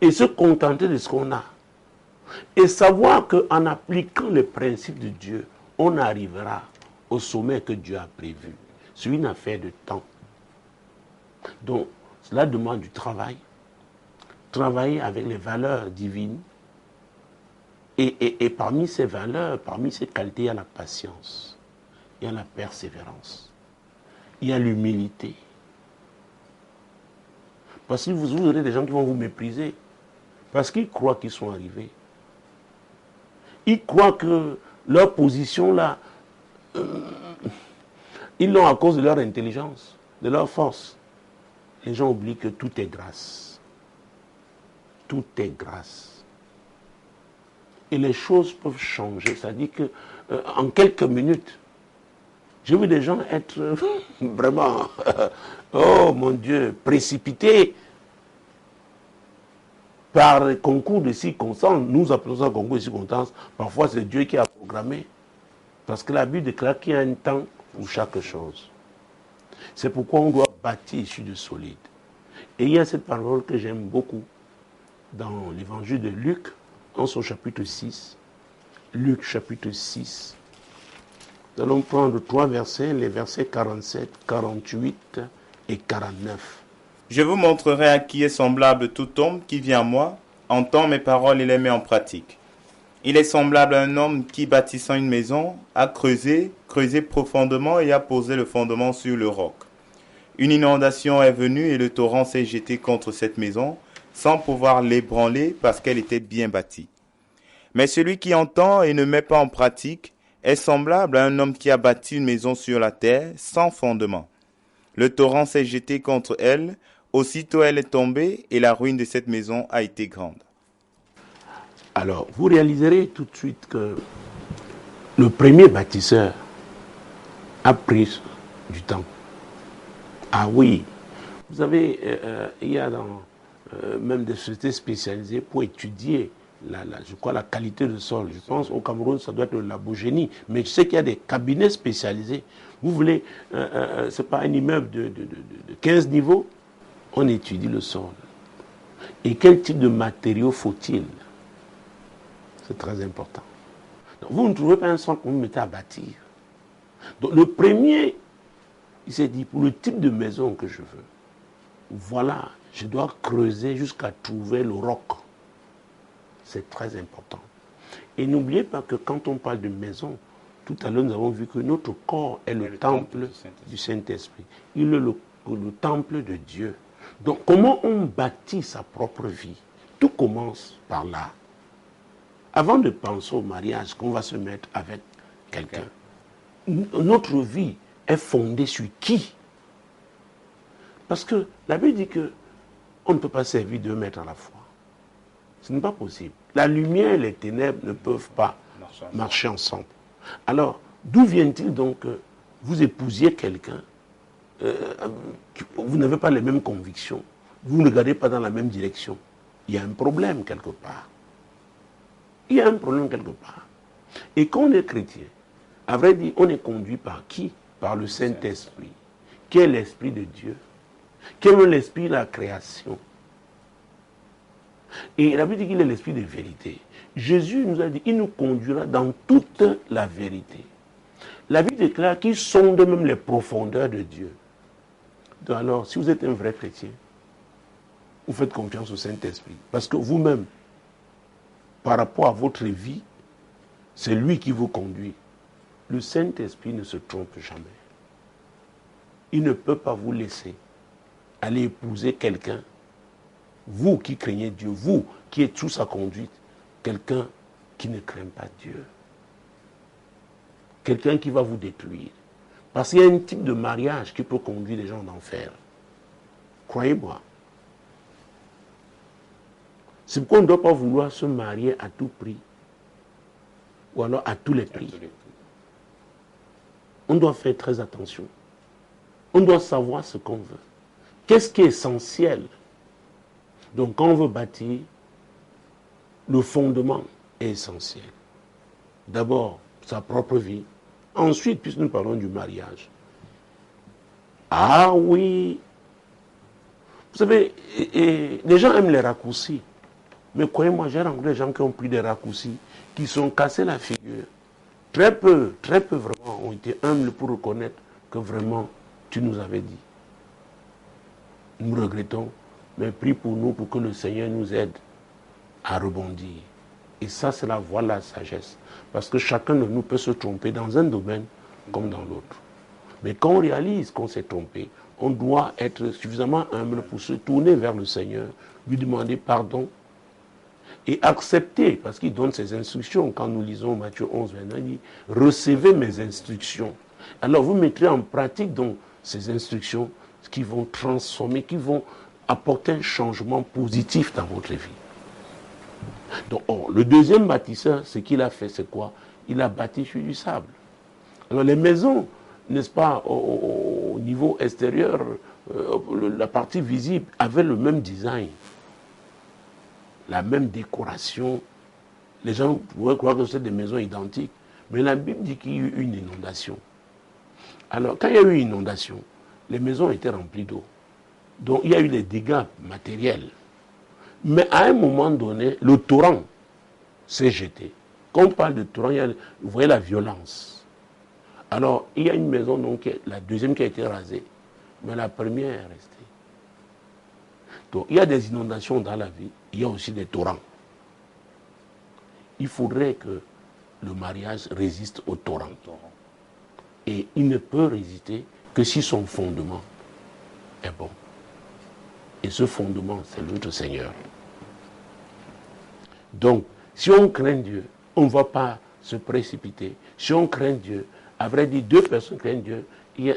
Et se contenter de ce qu'on a. Et savoir qu'en appliquant les principes de Dieu, on arrivera au sommet que Dieu a prévu. C'est une affaire de temps. Donc, cela demande du travail. Travailler avec les valeurs divines. Et parmi ces valeurs, parmi ces qualités, il y a la patience. Il y a la persévérance. Il y a l'humilité. Parce que vous aurez des gens qui vont vous mépriser. Parce qu'ils croient qu'ils sont arrivés. Ils croient que leur position là, ils l'ont à cause de leur intelligence, de leur force. Les gens oublient que tout est grâce. Tout est grâce. Et les choses peuvent changer. C'est-à-dire que en quelques minutes, j'ai vu des gens être vraiment, oh mon Dieu, précipités par les concours de circonstances. Nous appelons ça concours de circonstances. Parfois, c'est Dieu qui a programmé. Parce que la Bible déclare qu'il y a un temps pour chaque chose. C'est pourquoi on doit bâtir sur du solide. Et il y a cette parole que j'aime beaucoup dans l'évangile de Luc, en son chapitre 6. Luc chapitre 6. Nous allons prendre 3 versets, les versets 47, 48 et 49. Je vous montrerai à qui est semblable tout homme qui vient à moi, entend mes paroles et les met en pratique. Il est semblable à un homme qui, bâtissant une maison, a creusé profondément et a posé le fondement sur le roc. Une inondation est venue et le torrent s'est jeté contre cette maison, sans pouvoir l'ébranler parce qu'elle était bien bâtie. Mais celui qui entend et ne met pas en pratique est semblable à un homme qui a bâti une maison sur la terre, sans fondement. Le torrent s'est jeté contre elle, aussitôt elle est tombée et la ruine de cette maison a été grande. Alors, vous réaliserez tout de suite que le premier bâtisseur a pris du temps. Ah oui, vous savez, il y a même des sociétés spécialisées pour étudier je crois la qualité de sol. Je pense au Cameroun, ça doit être le Labogénie. Mais je sais qu'il y a des cabinets spécialisés. Vous voulez, c'est pas un immeuble de 15 niveaux, on étudie le sol. Et quel type de matériaux faut-il? C'est très important. Donc, vous ne trouvez pas un sol que vous mettez à bâtir. Donc le premier, il s'est dit, pour le type de maison que je veux, voilà, je dois creuser jusqu'à trouver le roc. C'est très important. Et n'oubliez pas que quand on parle de maison, tout à l'heure nous avons vu que notre corps est le temple du Saint-Esprit. Il est le temple de Dieu. Donc comment on bâtit sa propre vie? Tout commence par là. Avant de penser au mariage qu'on va se mettre avec quelqu'un, notre vie est fondée sur qui? Parce que la Bible dit qu'on ne peut pas servir 2 maîtres à la fois. Ce n'est pas possible. La lumière et les ténèbres ne peuvent pas marcher ensemble. Alors, d'où vient-il donc que vous épousiez quelqu'un, vous n'avez pas les mêmes convictions, vous ne regardez pas dans la même direction? Il y a un problème quelque part. Il y a un problème quelque part. Et quand on est chrétien, à vrai dire, on est conduit par qui? Par le Saint-Esprit, qui est l'Esprit de Dieu, qui est l'Esprit de la création. Et la Bible dit qu'il est l'Esprit de vérité. Jésus nous a dit, il nous conduira dans toute la vérité. La Bible déclare qu'il sonde même les profondeurs de Dieu. Donc alors, si vous êtes un vrai chrétien, vous faites confiance au Saint-Esprit. Parce que vous-même, par rapport à votre vie, c'est lui qui vous conduit. Le Saint-Esprit ne se trompe jamais. Il ne peut pas vous laisser aller épouser quelqu'un, vous qui craignez Dieu, vous qui êtes sous sa conduite, quelqu'un qui ne craint pas Dieu. Quelqu'un qui va vous détruire. Parce qu'il y a un type de mariage qui peut conduire les gens en enfer. Croyez-moi. C'est pourquoi on ne doit pas vouloir se marier à tout prix. Ou alors à tous les prix. On doit faire très attention. On doit savoir ce qu'on veut. Qu'est-ce qui est essentiel? Donc quand on veut bâtir, le fondement est essentiel. D'abord, sa propre vie. Ensuite, puisque nous parlons du mariage. Ah oui. Vous savez, les gens aiment les raccourcis. Mais croyez-moi, j'ai rencontré des gens qui ont pris des raccourcis, qui sont cassés la figure. Très peu vraiment ont été humbles pour reconnaître que vraiment tu nous avais dit. Nous regrettons, mais prie pour nous pour que le Seigneur nous aide à rebondir. Et ça, c'est la voie de la sagesse. Parce que chacun de nous peut se tromper dans un domaine comme dans l'autre. Mais quand on réalise qu'on s'est trompé, on doit être suffisamment humble pour se tourner vers le Seigneur, lui demander pardon et accepter, parce qu'il donne ses instructions. Quand nous lisons Matthieu 11, 29, il dit « Recevez mes instructions ». Alors vous mettrez en pratique donc ces instructions qui vont transformer, qui vont apporter un changement positif dans votre vie. Donc, le deuxième bâtisseur, ce qu'il a fait, c'est quoi? Il a bâti sur du sable. Alors les maisons, n'est-ce pas, au niveau extérieur, la partie visible avait le même design, la même décoration. Les gens pourraient croire que c'est des maisons identiques. Mais la Bible dit qu'il y a eu une inondation. Alors, quand il y a eu une inondation, les maisons étaient remplies d'eau. Donc, il y a eu des dégâts matériels. Mais à un moment donné, le torrent s'est jeté. Quand on parle de torrent, vous voyez la violence. Alors, il y a une maison, donc, la deuxième qui a été rasée, mais la première est restée. Donc, il y a des inondations dans la vie, il y a aussi des torrents. Il faudrait que le mariage résiste au torrent. Et il ne peut résister que si son fondement est bon. Et ce fondement, c'est notre Seigneur. Donc, si on craint Dieu, on ne va pas se précipiter. Si on craint Dieu, à vrai dire, deux personnes craignent Dieu,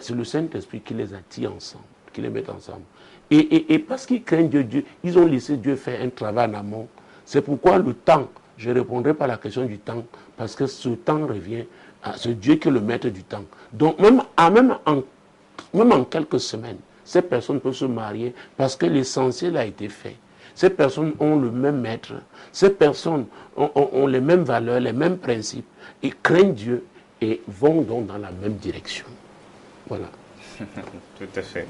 c'est le Saint-Esprit qui les attire ensemble, qui les met ensemble. Et parce qu'ils craignent Dieu, ils ont laissé Dieu faire un travail en amont. C'est pourquoi le temps, je ne répondrai pas à la question du temps, parce que ce temps revient à ce Dieu qui est le maître du temps. Donc, même en quelques semaines, ces personnes peuvent se marier parce que l'essentiel a été fait. Ces personnes ont le même maître, ces personnes ont les mêmes valeurs, les mêmes principes, et craignent Dieu et vont donc dans la même direction. Voilà. Tout à fait.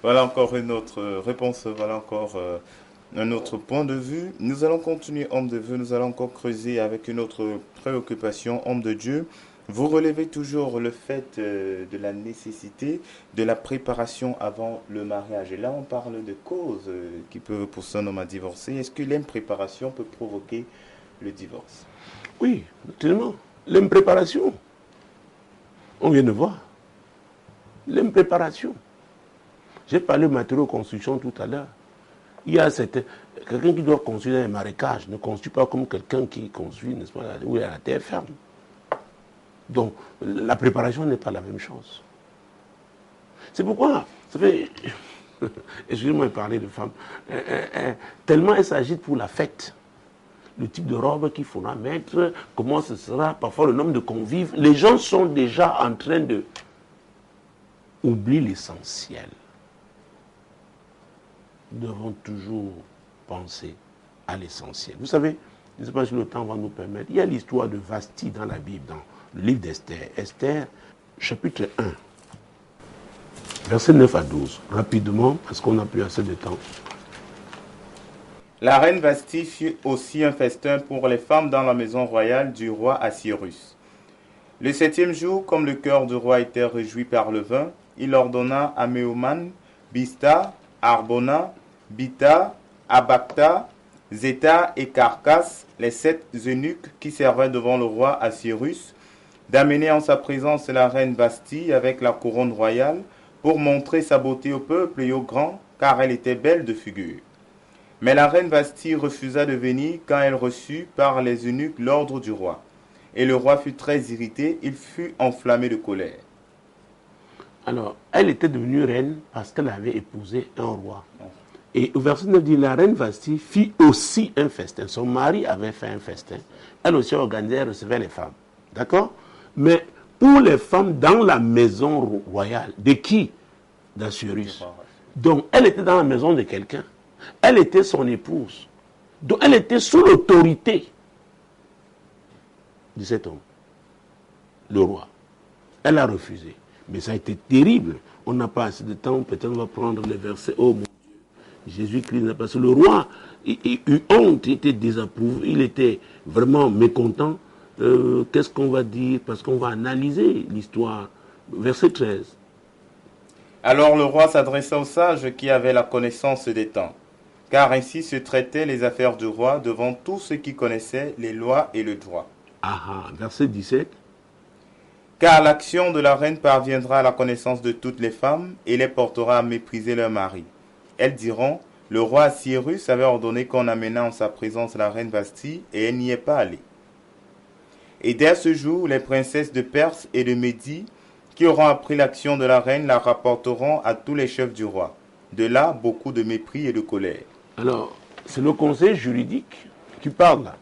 Voilà encore une autre réponse, voilà encore un autre point de vue. Nous allons continuer, homme de Dieu, nous allons encore creuser avec une autre préoccupation, homme de Dieu. Vous relevez toujours le fait de la nécessité de la préparation avant le mariage. Et là, on parle de causes qui peuvent pousser un homme à divorcer. Est-ce que l'impréparation peut provoquer le divorce? Oui, naturellement. L'impréparation. On vient de voir. L'impréparation. J'ai parlé de matériaux de construction tout à l'heure. Il y a quelqu'un qui doit construire un marécage, ne construit pas comme quelqu'un qui construit, n'est-ce pas, où il y a la terre ferme. Donc, la préparation n'est pas la même chose. C'est pourquoi, ça fait, excusez-moi de parler de femmes, tellement elles s'agitent pour la fête. Le type de robe qu'il faudra mettre, comment ce sera, parfois le nombre de convives. Les gens sont déjà en train de oublier l'essentiel. Nous devons toujours penser à l'essentiel. Vous savez, je ne sais pas si le temps va nous permettre, il y a l'histoire de Vasti dans la Bible, dans le livre d'Esther. Esther, chapitre 1, versets 9 à 12. Rapidement, parce qu'on n'a plus assez de temps. La reine Vasti fit aussi un festin pour les femmes dans la maison royale du roi Assyrus. Le 7e jour, comme le cœur du roi était réjoui par le vin, il ordonna à Méoman, Bista, Arbona, Bita, Abacta, Zeta et Carcasse, les 7 eunuques qui servaient devant le roi Assyrus, d'amener en sa présence la reine Vasti avec la couronne royale pour montrer sa beauté au peuple et aux grands, car elle était belle de figure. Mais la reine Vasti refusa de venir quand elle reçut par les eunuques l'ordre du roi. Et le roi fut très irrité, il fut enflammé de colère. Alors, elle était devenue reine parce qu'elle avait épousé un roi. Et au verset 9 dit, la reine Vasti fit aussi un festin. Son mari avait fait un festin. Elle aussi organisait, elle recevait les femmes. D'accord? Mais pour les femmes dans la maison royale, de qui? D'Assyrus. Donc, elle était dans la maison de quelqu'un. Elle était son épouse. Donc, elle était sous l'autorité de cet homme, le roi. Elle a refusé. Mais ça a été terrible. On n'a pas assez de temps. Peut-être on va prendre les versets. Oh mon Dieu, Jésus-Christ n'a pas. Le roi, il eut honte, il était désapprouvé, il était vraiment mécontent. Qu'est-ce qu'on va dire? Parce qu'on va analyser l'histoire. Verset 13. Alors le roi s'adressa aux sages qui avaient la connaissance des temps, car ainsi se traitaient les affaires du roi devant tous ceux qui connaissaient les lois et le droit. Verset 17. Car l'action de la reine parviendra à la connaissance de toutes les femmes et les portera à mépriser leur mari. Elles diront, le roi Assyrus avait ordonné qu'on amena en sa présence la reine Vasti et elle n'y est pas allée. Et dès ce jour, les princesses de Perse et de Médie qui auront appris l'action de la reine la rapporteront à tous les chefs du roi. De là, beaucoup de mépris et de colère. Alors, c'est le conseil juridique qui parle là.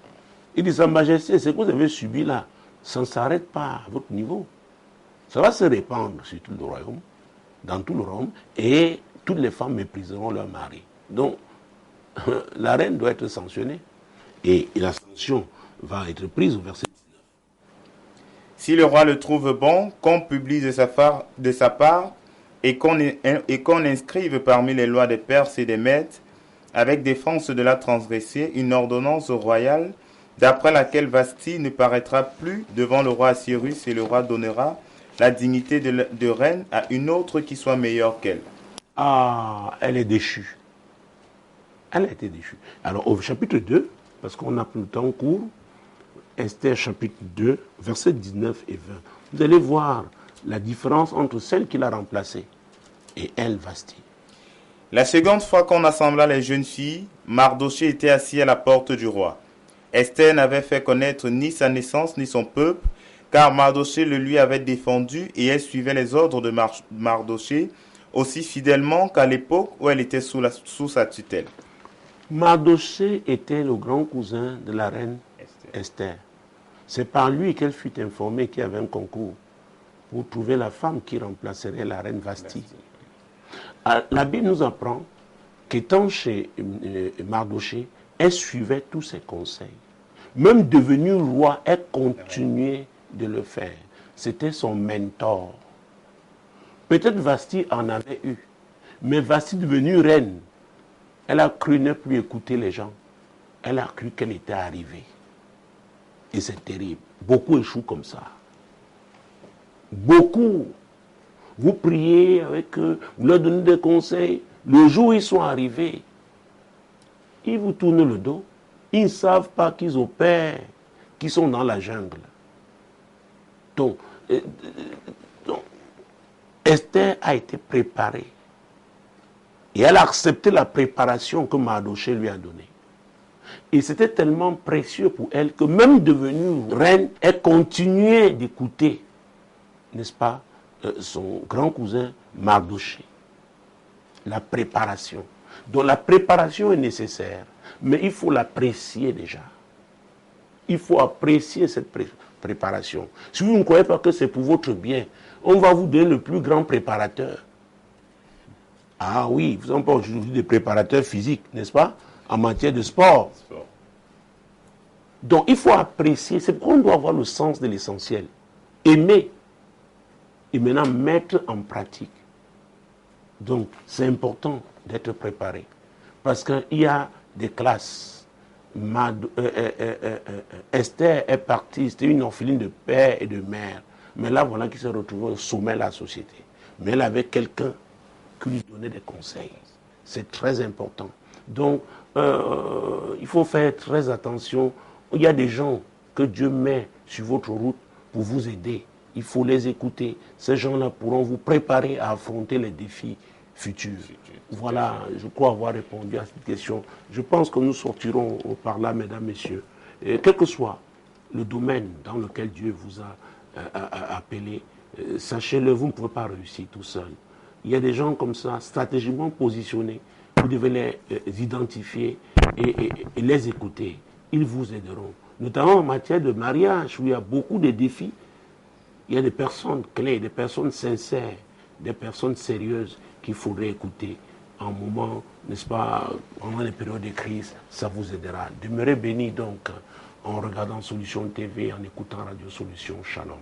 Il dit, Sa Majesté, ce que vous avez subi là, ça ne s'arrête pas à votre niveau. Ça va se répandre sur tout le royaume, dans tout le royaume, et toutes les femmes mépriseront leur mari. Donc, la reine doit être sanctionnée. Et la sanction va être prise au verset 19. Si le roi le trouve bon, qu'on publie de sa part et qu'on inscrive parmi les lois des Perses et des Mèdes, avec défense de la transgresser, une ordonnance royale, d'après laquelle Vasti ne paraîtra plus devant le roi Assyrus et le roi donnera la dignité de reine à une autre qui soit meilleure qu'elle. Elle est déchue. Elle a été déchue. Alors au chapitre 2, parce qu'on a plus le temps court, Esther chapitre 2, versets 19 et 20. Vous allez voir la différence entre celle qui l'a remplacée et elle, Vasti. La seconde fois qu'on assembla les jeunes filles, Mardochée était assis à la porte du roi. Esther n'avait fait connaître ni sa naissance ni son peuple, car Mardochée le lui avait défendu et elle suivait les ordres de Mardochée aussi fidèlement qu'à l'époque où elle était sous sa tutelle. Mardochée était le grand cousin de la reine Esther. C'est par lui qu'elle fut informée qu'il y avait un concours pour trouver la femme qui remplacerait la reine Vasti. La Bible nous apprend qu'étant chez Mardochée, elle suivait tous ses conseils. Même devenue roi, elle continuait de le faire. C'était son mentor. Peut-être Vasti en avait eu, mais Vasti devenue reine, elle a cru ne plus écouter les gens. Elle a cru qu'elle était arrivée. Et c'est terrible. Beaucoup échouent comme ça. Beaucoup. Vous priez avec eux, vous leur donnez des conseils. Le jour où ils sont arrivés, ils vous tournent le dos. Ils ne savent pas qu'ils opèrent, qu'ils sont dans la jungle. Donc, Esther a été préparée. Et elle a accepté la préparation que Mardochée lui a donnée. Et c'était tellement précieux pour elle que même devenue reine, elle continuait d'écouter, n'est-ce pas, son grand cousin Mardochée. La préparation. Donc la préparation est nécessaire, mais il faut l'apprécier déjà. Il faut apprécier cette préparation. Si vous ne croyez pas que c'est pour votre bien, on va vous donner le plus grand préparateur. Ah oui, vous n'avez pas aujourd'hui des préparateurs physiques, n'est-ce pas, en matière de sport. Donc il faut apprécier, c'est pourquoi on doit avoir le sens de l'essentiel. Aimer et maintenant mettre en pratique. Donc c'est important d'être préparé. Parce qu'il y a des classes Esther est partie, c'était une orpheline de père et de mère. Mais là, voilà qu'il s'est retrouvé au sommet de la société. Mais elle avait quelqu'un qui lui donnait des conseils. C'est très important. Donc, il faut faire très attention. Il y a des gens que Dieu met sur votre route pour vous aider. Il faut les écouter. Ces gens-là pourront vous préparer à affronter les défis futurs. Voilà, je crois avoir répondu à cette question. Je pense que nous sortirons par là, mesdames, messieurs. Et quel que soit le domaine dans lequel Dieu vous a appelé, sachez-le, vous ne pouvez pas réussir tout seul. Il y a des gens comme ça, stratégiquement positionnés. Vous devez les identifier et les écouter. Ils vous aideront. Notamment en matière de mariage, où il y a beaucoup de défis. Il y a des personnes clés, des personnes sincères, des personnes sérieuses qu'il faudrait écouter. En moment, n'est-ce pas, pendant les périodes de crise, ça vous aidera. Demeurez bénis donc en regardant Solution TV, en écoutant Radio Solution. Shalom.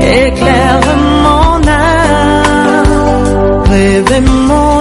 Éclaire mon âme, réveille mon